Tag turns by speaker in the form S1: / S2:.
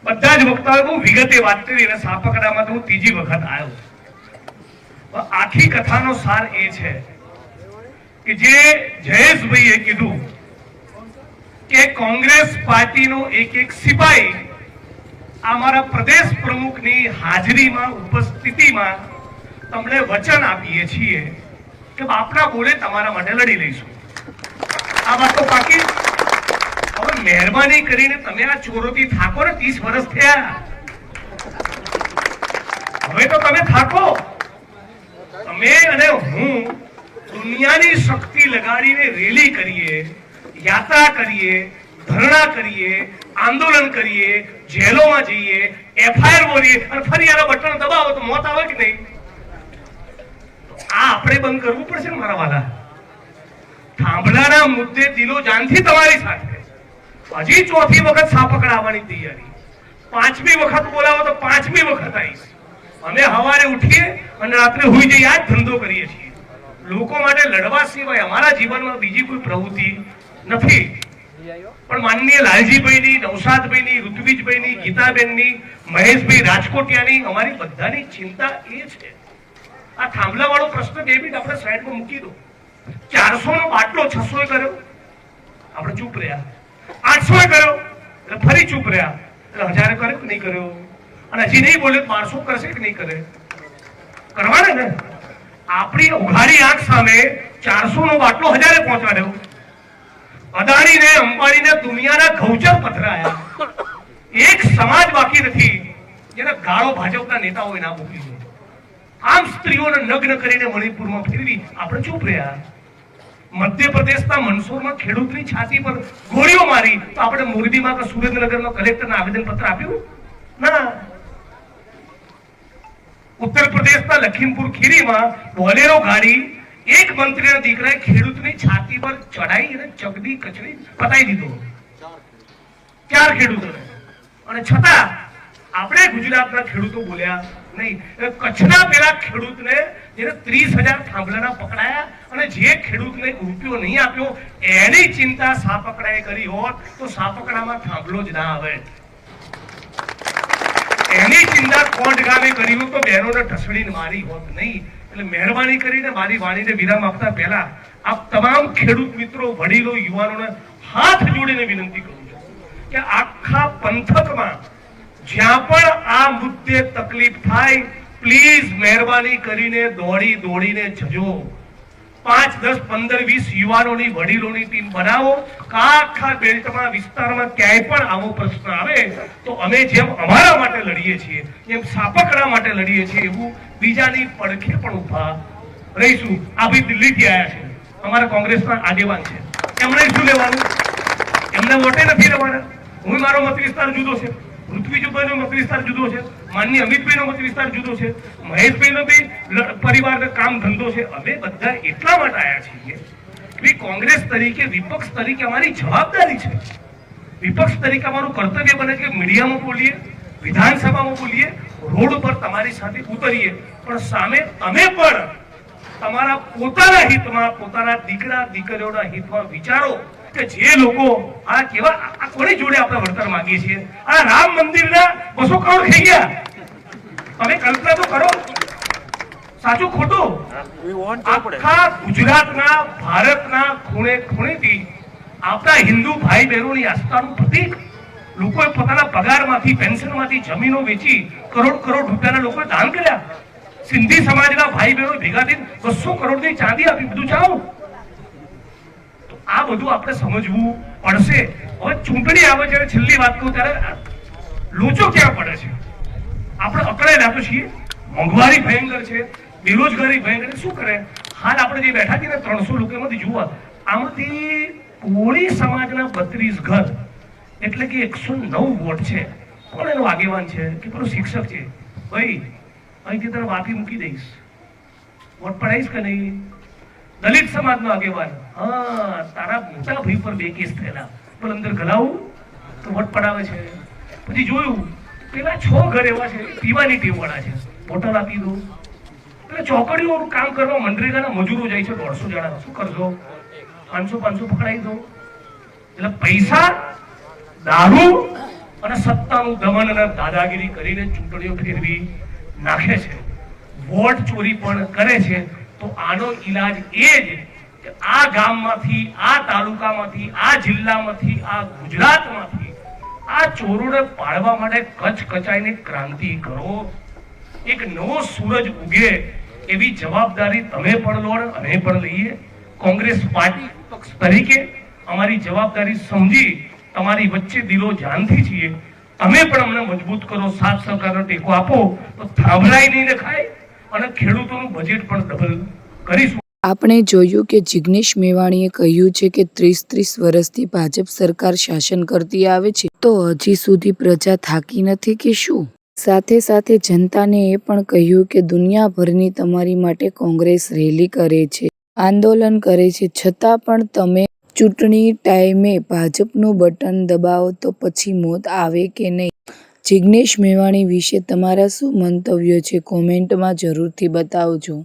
S1: બધા જ વક્તાઓએ બહુ વિગતે વાત કરી અને સાપકડામાં તો હું ત્રીજી વખત આવ્યો. આખી કથાનો સાર એ છે કે જે જયેશભાઈએ કીધું કે કોંગ્રેસ પાર્ટીનો એક એક સિપાહી અમારા પ્રદેશ પ્રમુખની હાજરીમાં ઉપસ્થિતિમાં તમને વચન આપીએ છીએ કે બાપના બોલે તમારા માટે લડી લઈશું. આ વાત તો પાકી. હવે મહેરબાની કરીને તમે આ ચોરોથી થાકો ને, 30 વર્ષ થયા, હવે તો તમે થાકો. તમે અને હું દુનિયાની શક્તિ લગાડીને રેલી કરીએ, યાત્રા કરીએ, ધરણા કરીએ, આંદોલન કરીએ, જેલોમાં જઈએ, એફઆઈઆર બોલીએ અને ફરી આના બટન દબાવો તો મોત આવે કે નહીં? આ આપણે બંધ કરવું પડશે ને મારા વાલા. થાંભલાના મુદ્દે દિલો જાનથી તમારી સાથે. હજી ચોથી વખત સાપકડાવવાની તૈયારી. 5મી વખત બોલાવો તો 5મી વખત આવીશ. અમે સવારે ઉઠીએ અને રાત્રે હુઈ જઈએ, આ જ ધંધો કરીએ છીએ. લોકો માટે લડવા સિવાય અમારા જીવનમાં બીજી કોઈ પ્રવૃત્તિ નથી. પણ માનનીય લાલજીભાઈની, નૌશાદભાઈની, ઋત્વિજભાઈની, ગીતાબેનની, મહેશભાઈ રાજકોટિયાની, અમારી બધાની ચિંતા એ છે. આ થાંભલા વાળો પ્રશ્ન 2 મિનિટ આપણે સાઈડમાં મૂકી દો. 400 નો બાટલો 600 કર્યો, આપણે ચૂપ રહ્યા. 800 કર્યો એટલે ફરી ચૂપ રહ્યા. એટલે 1000 કર્યો કે નહીં કર્યો? અને હજી નહીં બોલે 1200 કરશે કે નહીં કરે? કરવાને ને. આપણી ઉઘાડી આંખ સામે 400 નો બાટલો 1000 પહોંચાડ્યો. અદાણીને, અંબાણીને દુનિયાના ગૌચર પથરાયા. એક સમાજ બાકી નથી જેને ગાળો ભાજપના નેતાઓએ ના મૂકી છે. આમ સ્ત્રીઓને નગ્ન કરીને મણિપુરમાં ફેરવી આપણે ચૂપ રહ્યા. મધ્યપ્રદેશના મંદસૌરમાં ખેડૂતની છાતી પર ગોળીઓ મારી તો આપણે મોરબીમાં કે સુરેન્દ્રનગરમાં કલેક્ટરને આવેદન પત્ર આપ્યું ના. ઉત્તર પ્રદેશના લખીમપુર ખીરીમાં બોલેરો ગાડી એક મંત્રીના દીકરાએ ખેડૂતની છાતી પર ચડાઈ અને ચગડી કચડી પતાઈ દીધો. 4 ખેડૂતોને. અને છતાં આપણે ગુજરાતના ખેડૂતો બોલ્યા નહીં. કચ્છના પેલા ખેડૂતને જેને 30,000 થાંભલાના પકડાયા અને જે ખેડૂતને રૂપિયો નહીં આપ્યો એની ચિંતા સાપકડાએ કરી હોત તો સાપકડામાં થાંભલો જ ના આવે. એની ચિંતા કોટ ગામે કરી હોત તો બહેનોને ઢસડીને મારી હોત નહીં. એટલે મહેરબાની કરીને મારી વાણીને વિરામ આપતા પહેલા આપ તમામ ખેડૂત મિત્રો, વડીલો, યુવાનોને હાથ જોડીને વિનંતી કરું છું કે આખા પંથકમાં જ્યાં પણ આ મુદ્દે તકલીફ થાય, પ્લીઝ મહેરબાની કરીને દોડીને જજો. 5, 10, 15, 20 યુવાનોની, વડીલોની ટીમ બનાવો. આખા બેલ્ટમાં, વિસ્તારમાં ક્યાંય પણ આવો પ્રશ્ન આવે તો અમે જેમ અમારા માટે લડીએ છીએ એમ સાપકડા માટે લડીએ છીએ એવું બીજાની પડખે પણ ઉભા રહીશું. આ ભાઈ દિલ્હીથી આવ્યા છે, અમારા કોંગ્રેસના આગેવાન છે. એમણે શું લેવાનું? એમને વોટે નથી લેવાના. હું મારો મત વિસ્તાર જુદો છે, ઋત્વિજભાઈનો મત વિસ્તાર જુદો છે, માનનીય અમિતભાઈનો મત વિસ્તાર જુદો છે, મહેશભાઈનો બી પરિવારનો કામ ધંધો છે. અમે બધા એટલા માટે આવ્યા છીએ કે કોંગ્રેસ તરીકે, વિપક્ષ તરીકે અમારી જવાબદારી છે. વિપક્ષ તરીકે અમારું કર્તવ્ય બને કે મીડિયામાં બોલીએ, વિધાનસભામાં બોલીએ, રોડ પર તમારી સાથે ઉતરીએ, પણ સામે અમે પણ તમારા પોતાના હિતમાં, પોતાના દીકરા દીકરીઓના હિતમાં વિચારો કે જે લોકો આ કેવા, આ કોની જોડે આપણે વળતર માંગીએ છીએ? આ રામ મંદિરના 200 કરોડ થઈ ગયા. તમે કલ્પના તો કરો, સાચું ખોટું? આખા ગુજરાતના, ભારતના ખૂણે ખૂણેથી આપણા હિન્દુ ભાઈ બહેનોની આસ્થાનું પ્રતીક લોકોએ પોતાના પગારમાંથી, પેન્શનમાંથી જમીનો વેચી કરોડ રૂપિયાના લોકોએ દાન કર્યા. સિંધી સમાજના ભાઈ બહેનો ભેગા થઈને 200 કરોડની ચાંદી આપી. બધું ચાલો. આ બધું આપણે સમજવું પડશે. હવે ચૂંટણી આવે છે, છેલ્લી વાત કહું ત્યારે લોચો ક્યાં પડે છે? આપણે અકળાયેલા તો છીએ. મોંઘવારી ભયંકર છે, બેરોજગારી ભયંકર. શું કરે? હાલ આપણે જે બેઠા છીએ ને 300 લોકો એમાંથી જુઓ, આમાંથી કોળી સમાજના 32 ઘર એટલે કે 109 વોટ છે. કોણ એનો આગેવાન છે કે પેલો શિક્ષક છે? ભાઈ અહીંથી તને વાપી મૂકી દઈશ, વોટ પડાઈશ કે નહીં? દલિત સમાજનો આગેવાન, હા તારા મોટા ભાઈ પર 2 કેસ થયેલા, પણ અંદર ગલાવું તો વોટ પડાવે છે. પછી જોયું પેલા 6 ઘર એવા છે પીવાની ટીમ વાળા છે, બોટલ આપી દો. એટલે ચોકડીઓનું કામ કરવા મનરેગાના મજૂરો જાય છે 150 જણા. શું કરશો? 500 પકડાઈ દો. એટલે પૈસા, દારૂ અને સત્તાનું દમન અને દાદાગીરી કરીને ચૂંટણીઓ ફેરવી નાખે છે, વોટ ચોરી પણ કરે છે. તો આનો ઈલાજ એ જ કે આ ગામમાંથી, આ તાલુકામાંથી, આ જિલ્લામાંથી, આ ગુજરાતમાંથી આ ચોરોને પાડવા માટે કચકચાઈને ક્રાંતિ કરો. એક નવો સૂરજ ઉગે એવી જવાબદારી તમે પણ લો અને અમે પણ લઈએ. કોંગ્રેસ પાર્ટી પક્ષ તરીકે અમારી જવાબદારી સમજી તમારી વચ્ચે દિલો જાનથી છીએ. તમે પણ અમને મજબૂત કરો, સાથ સહકારનો ટેકો આપો તો થાંભલાઈ નહીં દેખાય અને ખેડૂતોનું બજેટ પણ ડબલ કરીશું.
S2: આપણે જોયું કે જિગ્નેશ મેવાણીએ કહ્યું છે કે 30 વર્ષથી ભાજપ સરકાર શાસન કરતી આવે છે, તો હજી સુધી પ્રજા થાકી નથી કે શું? સાથે સાથે જનતાને એ પણ કહ્યું કે દુનિયાભરની તમારી માટે કોંગ્રેસ રેલી કરે છે, આંદોલન કરે છે, છતાં પણ તમે ચૂંટણી ટાઈમે ભાજપનું બટન દબાવો તો પછી મોત આવે કે નહીં? જિગ્નેશ મેવાણી વિશે તમારા શું મંતવ્યો છે? કોમેન્ટમાં જરૂરથી બતાવજો.